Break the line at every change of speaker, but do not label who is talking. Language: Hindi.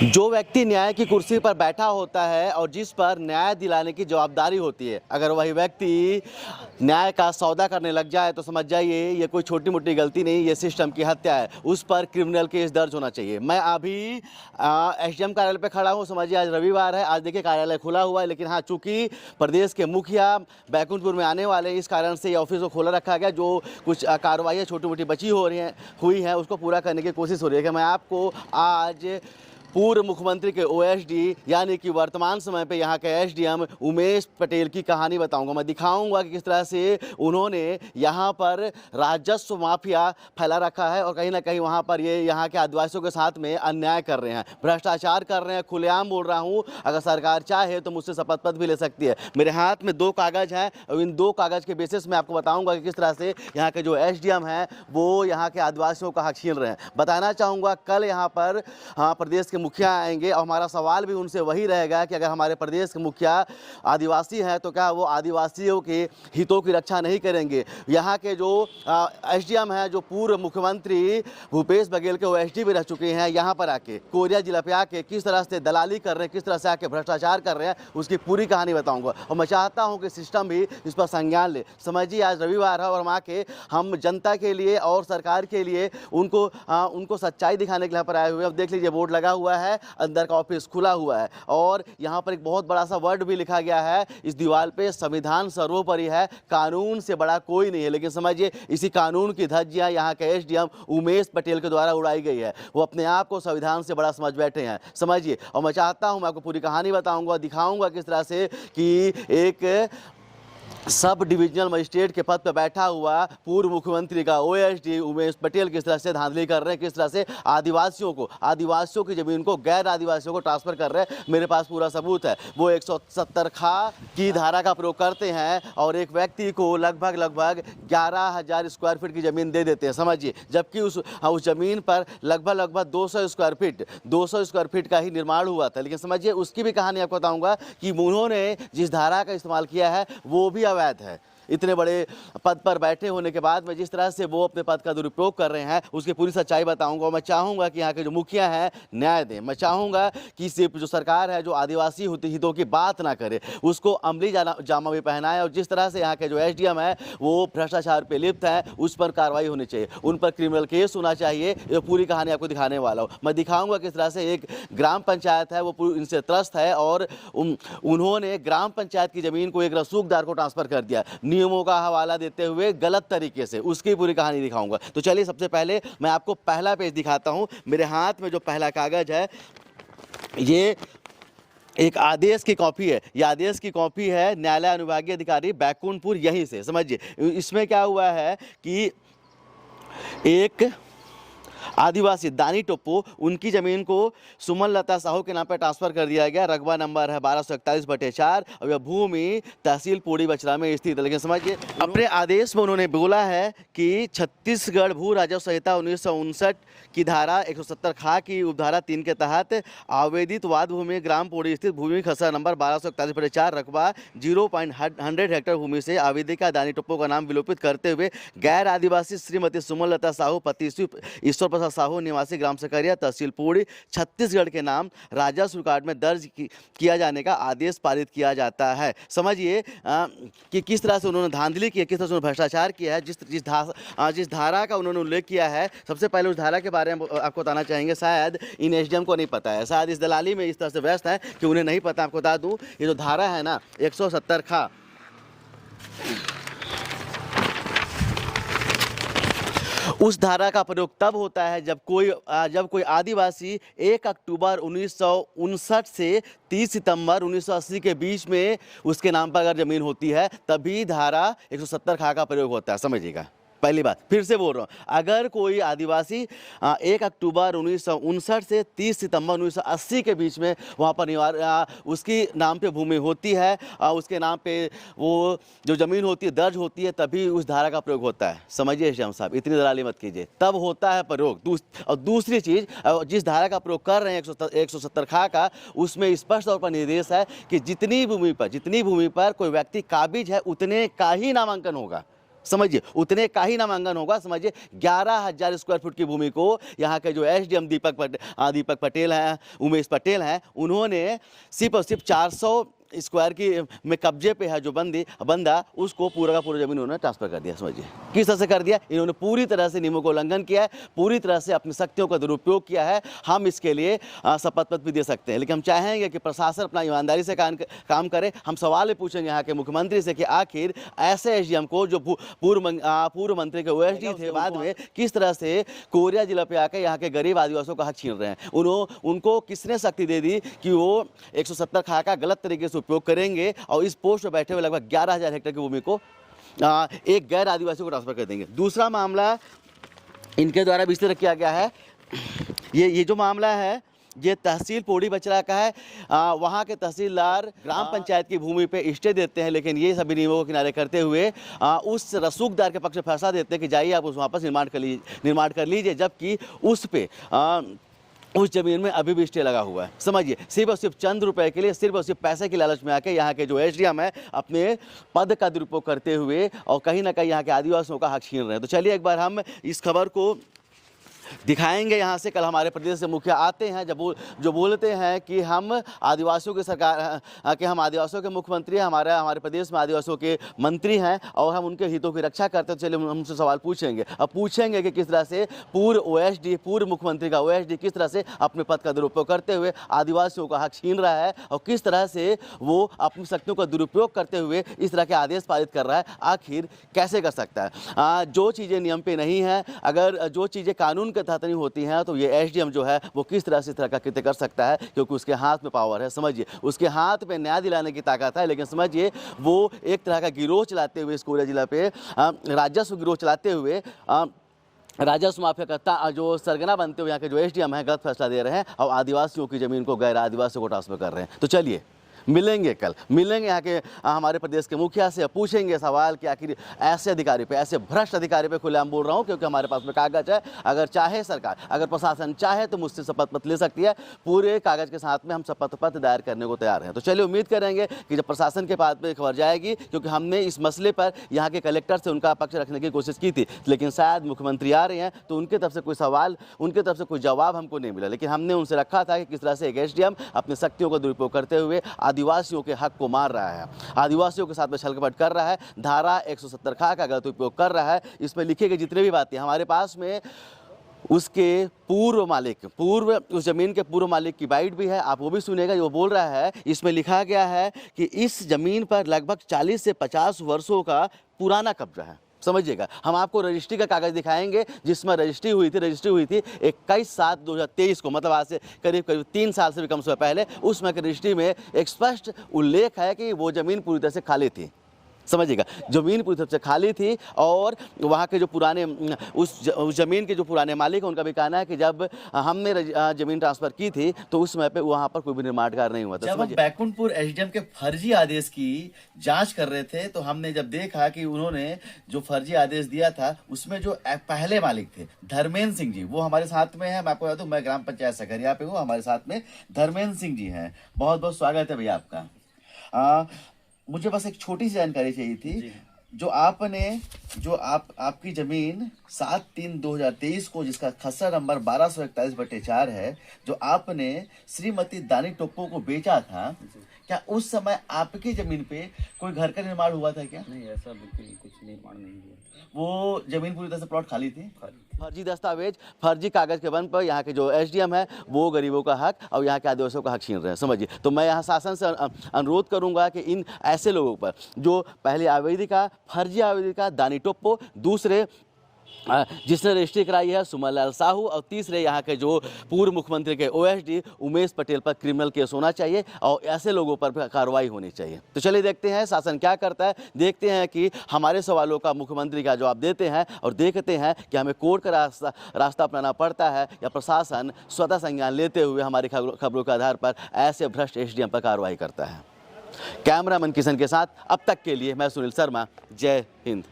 जो व्यक्ति न्याय की कुर्सी पर बैठा होता है और जिस पर न्याय दिलाने की जवाबदारी होती है, अगर वही व्यक्ति न्याय का सौदा करने लग जाए तो समझ जाइए ये कोई छोटी मोटी गलती नहीं, ये सिस्टम की हत्या है। उस पर क्रिमिनल केस दर्ज होना चाहिए। मैं अभी एसडीएम कार्यालय पे खड़ा हूँ। समझिए आज रविवार है, आज देखिए कार्यालय खुला हुआ है, लेकिन हाँ चूंकि प्रदेश के मुखिया बैकुंठपुर में आने वाले, इस कारण से ये ऑफिस को खोला रखा गया। जो कुछ कार्रवाई छोटी मोटी बची हुई हैं उसको पूरा करने की कोशिश हो रही है कि मैं आपको आज पूर्व मुख्यमंत्री के ओएसडी यानी कि वर्तमान समय पे यहाँ के एसडीएम उमेश पटेल की कहानी बताऊंगा। मैं दिखाऊंगा कि किस तरह से उन्होंने यहाँ पर राजस्व माफिया फैला रखा है और कहीं ना कहीं वहाँ पर ये यहाँ के आदिवासियों के साथ में अन्याय कर रहे हैं, भ्रष्टाचार कर रहे हैं। खुलेआम बोल रहा हूँ, अगर सरकार चाहे तो मुझसे शपथ पत्र भी ले सकती है। मेरे हाथ में 2 कागज़ हैं और इन 2 कागज़ के बेसिस में आपको बताऊँगा कि किस तरह से यहाँ के जो एसडीएम हैं वो यहाँ के आदिवासियों का हक छीन रहे हैं। बताना चाहूँगा कल यहाँ पर प्रदेश के मुखिया आएंगे और हमारा सवाल भी उनसे वही रहेगा कि अगर हमारे प्रदेश के मुखिया आदिवासी हैं तो क्या वो आदिवासियों के हितों की रक्षा नहीं करेंगे। यहाँ के जो एसडीएम हैं, जो पूर्व मुख्यमंत्री भूपेश बघेल के ओएसडी भी रह चुके हैं, यहाँ पर आके कोरिया जिला पे आके किस तरह से दलाली कर रहे हैं, किस तरह से आके भ्रष्टाचार कर रहे हैं, उसकी पूरी कहानी बताऊंगा। और मैं चाहता हूँ कि सिस्टम भी इस पर संज्ञान ले। समझिए आज रविवार है और हम आके हम जनता के लिए और सरकार के लिए उनको सच्चाई दिखाने के लिए पर आए हुए। अब देख लीजिए बोर्ड लगा हुआ है, अंदर का ऑफिस खुला हुआ है और यहाँ पर एक बहुत बड़ा सा वर्ड भी लिखा गया है इस दीवार पे, संविधान सर्वोपरि है, कानून से बड़ा कोई नहीं है। लेकिन समझिए इसी कानून की धज्जियां यहाँ के एसडीएम उमेश पटेल के द्वारा उड़ाई गई है। वो अपने आप को संविधान से बड़ा समझ बैठे हैं, समझिए। और मैं चाहता हूँ मैं आपको पूरी कहानी बताऊंगा, दिखाऊंगा किस तरह से कि एक सब डिविजनल मजिस्ट्रेट के पद पर बैठा हुआ पूर्व मुख्यमंत्री का ओएसडी उमेश पटेल किस तरह से धांधली कर रहे हैं, किस तरह से आदिवासियों की जमीन को गैर आदिवासियों को ट्रांसफर कर रहे हैं। मेरे पास पूरा सबूत है। वो 170 खा की धारा का प्रयोग करते हैं और एक व्यक्ति को लगभग 11,000 स्क्वायर फीट की ज़मीन दे देते हैं, समझिए। जबकि उस ज़मीन पर लगभग 200 स्क्वायर फीट का ही निर्माण हुआ था। लेकिन समझिए उसकी भी कहानी आपको बताऊँगा कि उन्होंने जिस धारा का इस्तेमाल किया है वो भी अवैध है। इतने बड़े पद पर बैठे होने के बाद में जिस तरह से वो अपने पद का दुरुपयोग कर रहे हैं उसकी पूरी सच्चाई बताऊंगा। मैं चाहूँगा कि यहाँ के जो मुखिया हैं न्याय दें। मैं चाहूँगा कि सिर्फ जो सरकार है जो आदिवासी हितों की बात ना करे, उसको अमली जामा भी पहनाए। और जिस तरह से यहाँ के जो एसडीएम है वो भ्रष्टाचार पे लिप्त है, उस पर कार्रवाई होनी चाहिए, उन पर क्रिमिनल केस होना चाहिए। ये पूरी कहानी आपको दिखाने वाला हूँ। मैं दिखाऊँगा किस तरह से एक ग्राम पंचायत है वो इनसे त्रस्त है और उन्होंने ग्राम पंचायत की ज़मीन को एक रसूखदार को ट्रांसफ़र कर दिया नियमों का हवाला देते हुए गलत तरीके से। उसकी पूरी कहानी दिखाऊंगा। तो चलिए सबसे पहले मैं आपको पहला पेज दिखाता हूं। मेरे हाथ में जो पहला कागज है ये एक आदेश की कॉपी है। ये आदेश की कॉपी है न्यायालय अनुभागीय अधिकारी बैकुंठपुर, यहीं से। समझिए इसमें क्या हुआ है कि एक आदिवासी दानी टोप्पो, उनकी ज़मीन को सुमन लता साहू के नाम पर ट्रांसफ़र कर दिया गया। रकबा नंबर है 1241/4 और यह भूमि तहसील पूड़ी बचरा में स्थित है। लेकिन समझिए अपने आदेश में उन्होंने बोला है कि छत्तीसगढ़ भू राजस्व संहिता 1959 की धारा 170 खा की उपधारा 3 के तहत आवेदित वाद भूमि ग्राम पूड़ी स्थित भूमि खसरा नंबर 1241/4 रकबा 0.100 हेक्टेयर भूमि से आवेदिका दानी टोप्पो का नाम विलोपित करते हुए गैर आदिवासी श्रीमती सुमन लता साहू पति ईश्वर प्रसाद साहू निवासी ग्राम सकरिया तहसील पूड़ी छत्तीसगढ़ के नाम राजस्व रिकॉर्ड में दर्ज किया जाने का आदेश पारित किया जाता है। समझिए कि किस तरह से उन्होंने धांधली की है, किस तरह से उन्होंने भ्रष्टाचार किया है। जिस धारा का उन्होंने उल्लेख किया है, सबसे पहले उस धारा के बारे में आपको बताना चाहेंगे। शायद इन एसडीएम को नहीं पता है, शायद इस दलाली में इस तरह से व्यस्त है कि उन्हें नहीं पता। आपको बता दूं ये जो धारा है ना 170 खा, उस धारा का प्रयोग तब होता है जब कोई आदिवासी 1 अक्टूबर 1959 से 30 सितंबर 1980 के बीच में उसके नाम पर अगर ज़मीन होती है तभी धारा 170 खा का प्रयोग होता है। समझिएगा, पहली बात फिर से बोल रहा हूँ, अगर कोई आदिवासी 1 अक्टूबर 1959 से 30 सितंबर 1980 के बीच में वहाँ पर उसकी नाम पे भूमि होती है, उसके नाम पे वो जो ज़मीन होती है दर्ज होती है, तभी उस धारा का प्रयोग होता है। समझिए श्याम साहब, इतनी दलाली मत कीजिए, तब होता है प्रयोग। और दूसरी चीज़, जिस धारा का प्रयोग कर रहे हैं 170 खा का, उसमें स्पष्ट तौर पर निर्देश है कि जितनी भूमि पर कोई व्यक्ति काबिज है उतने का ही नामांकन होगा। समझिए उतने का ही नामांकन होगा। समझिए 11,000 स्क्वायर फुट की भूमि को यहाँ के जो एसडीएम दीपक पटेल हैं, उमेश पटेल हैं, उन्होंने सिर्फ और सिर्फ 400 स्क्वायर की में कब्जे पे है जो बंदा उसको पूरा का पूरा जमीन उन्होंने ट्रांसफर कर दिया। समझिए किस तरह से कर दिया, इन्होंने पूरी तरह से नियमों का उल्लंघन किया है, पूरी तरह से अपनी शक्तियों का दुरुपयोग किया है। हम इसके लिए शपथ पत्र भी दे सकते हैं, लेकिन हम चाहेंगे कि प्रशासन अपना ईमानदारी से काम करे। हम सवाल पूछेंगे यहाँ के मुख्यमंत्री से कि आखिर ऐसे एसडीएम को जो पूर्व मंत्री के ओएसडी थे, बाद में किस तरह से कोरिया जिला पे आकर यहाँ के गरीब आदिवासियों का हक छीन रहे हैं। उनको किसने शक्ति दे दी कि वो 170 खा का गलत तरीके से उपयोग करेंगे और इस पोस्ट पर बैठे हुए लगभग 11,000 हेक्टेयर की भूमि को एक गैर आदिवासी को ट्रांसफर कर देंगे। दूसरा मामला इनके द्वारा विस्तृत किया गया है। ये जो मामला है ये तहसील पौड़ी बचरा का है। वहाँ के तहसीलदार ग्राम पंचायत की भूमि पे स्टे देते हैं, लेकिन ये सभी नियमों को किनारे करते हुए उस रसूखदार के पक्ष में फैसला देते हैं कि जाइए आप उस वापस निर्माण कर लीजिए, जबकि उस पे उस जमीन में अभी भी स्टे लगा हुआ है। समझिए सिर्फ और सिर्फ चंद रुपए के लिए, सिर्फ और सिर्फ पैसे की लालच में आके यहाँ के जो एसडीएम है अपने पद का दुरुपयोग करते हुए और कहीं ना कहीं यहाँ के आदिवासियों का हक छीन रहे हैं। तो चलिए एक बार हम इस खबर को दिखाएंगे यहाँ से। कल हमारे प्रदेश से मुखिया आते हैं जो बोलते हैं कि हम आदिवासियों की सरकार कि हम आदिवासियों के मुख्यमंत्री हैं, हमारे प्रदेश में आदिवासियों के मंत्री हैं और हम उनके हितों की रक्षा करते हैं। चलिए हम उनसे सवाल पूछेंगे। अब पूछेंगे कि किस तरह से पूर्व मुख्यमंत्री का ओएसडी किस तरह से अपने पद का दुरुपयोग करते हुए आदिवासियों का हक छीन रहा है और किस तरह से वो अपनी शक्तियों का दुरुपयोग करते हुए इस तरह के आदेश पारित कर रहा है। आखिर कैसे कर सकता है? जो चीज़ें नियम पे नहीं हैं, अगर जो चीज़ें कानून के तहत नहीं होती हैं, तो ये एसडीएम जो है वो किस तरह से इस तरह का कृत्य कर सकता है, क्योंकि उसके हाथ में पावर है। समझिए उसके हाथ में न्याय दिलाने की ताकत है, लेकिन समझिए वो एक तरह का गिरोह चलाते हुए इस कोरिया जिला पे राजस्व गिरोह चलाते हुए राजस्व माफिया करता जो सरगना बनते हुए यहाँ के जो एसडीएम है गलत फैसला दे रहे हैं और आदिवासियों की जमीन को गैर आदिवासियों को ट्रांसफर कर रहे हैं। तो चलिए कल मिलेंगे यहाँ के हमारे प्रदेश के मुखिया से, पूछेंगे सवाल कि आखिर ऐसे अधिकारी पे, ऐसे भ्रष्ट अधिकारी पे खुलेआम बोल रहा हूँ क्योंकि हमारे पास में कागज है। अगर चाहे सरकार, अगर प्रशासन चाहे तो मुझसे शपथ पत्र ले सकती है। पूरे कागज के साथ में हम शपथ पत्र दायर करने को तैयार हैं। तो चलिए उम्मीद करेंगे कि जब प्रशासन के पास में खबर जाएगी, क्योंकि हमने इस मसले पर यहाँ के कलेक्टर से उनका पक्ष रखने की कोशिश की थी, लेकिन शायद मुख्यमंत्री आ रहे हैं तो उनके तरफ से कोई सवाल, उनके तरफ से कोई जवाब हमको नहीं मिला। लेकिन हमने उनसे रखा था कि किस तरह से एक एसडीएम अपनी शक्तियों का दुरुपयोग करते हुए आदिवासियों के हक को मार रहा है, आदिवासियों के साथ में छलकपट कर रहा है, धारा 170 खा का गलत उपयोग कर रहा है। इसमें लिखे गए जितने भी बातें हमारे पास में उसके उस जमीन के पूर्व मालिक की बाइट भी है, आप वो भी सुनेगा। वो बोल रहा है, इसमें लिखा गया है कि इस जमीन पर लगभग 40 से 50 वर्षों का पुराना कब्जा है। समझिएगा, हम आपको रजिस्ट्री का कागज दिखाएंगे जिसमें रजिस्ट्री हुई थी 21/7/2023 को, मतलब आज से करीब 3 साल से भी कम समय पहले। उसमें रजिस्ट्री में एक स्पष्ट उल्लेख है कि वो ज़मीन पूरी तरह से खाली थी। समझिएगा, ज़मीन पूरी तरह से खाली थी और वहाँ के जो पुराने उस ज़मीन के जो पुराने मालिक हैं उनका भी कहना है कि जब हमने ज़मीन ट्रांसफ़र की थी तो उस समय पे वहाँ पर कोई भी निर्माण कार्य नहीं हुआ था।
जब हम बैकुंठपुर एसडीएम के फर्जी आदेश की जांच कर रहे थे तो हमने जब देखा कि उन्होंने जो फर्जी आदेश दिया था उसमें जो पहले मालिक थे धर्मेंद्र सिंह जी, वो हमारे साथ में है। मैं आपको बता दूं, मैं ग्राम पंचायत सकरिया पे हूँ, हमारे साथ में धर्मेंद्र सिंह जी हैं। बहुत बहुत स्वागत है भैया आपका। मुझे बस एक छोटी सी जानकारी चाहिए थी। जो आपकी जमीन 7/3/2023 को, जिसका खसरा नंबर 1241/4 है, जो आपने श्रीमती दानी टोप्पो को बेचा था, क्या उस समय आपकी जमीन पे कोई घर का निर्माण हुआ था क्या?
नहीं, ऐसा बिल्कुल कुछ निर्माण नहीं हुआ।
वो जमीन पूरी तरह से प्लॉट खाली थी।
फर्जी दस्तावेज, फर्जी कागज के बल पर यहाँ के जो एसडीएम है वो गरीबों का हक और यहाँ के आदिवासियों का हक छीन रहे हैं। समझिए, तो मैं यहाँ शासन से अनुरोध करूँगा कि इन ऐसे लोगों पर, जो पहले आवेदिका, फर्जी आवेदिका दानी टोप्पो, दूसरे जिसने रजिस्ट्री कराई है सुमन लाल साहू, और तीसरे यहाँ के जो पूर्व मुख्यमंत्री के ओएसडी उमेश पटेल पर क्रिमिनल केस होना चाहिए और ऐसे लोगों पर कार्रवाई होनी चाहिए। तो चलिए देखते हैं शासन क्या करता है, देखते हैं कि हमारे सवालों का मुख्यमंत्री क्या जवाब देते हैं और देखते हैं कि हमें कोर्ट का रास्ता अपनाना पड़ता है या प्रशासन स्वतः संज्ञान लेते हुए हमारी खबरों के आधार पर ऐसे भ्रष्ट एसडीएम पर कार्रवाई करता है। कैमरामैन किशन के साथ अब तक के लिए मैं सुनील शर्मा। जय हिंद।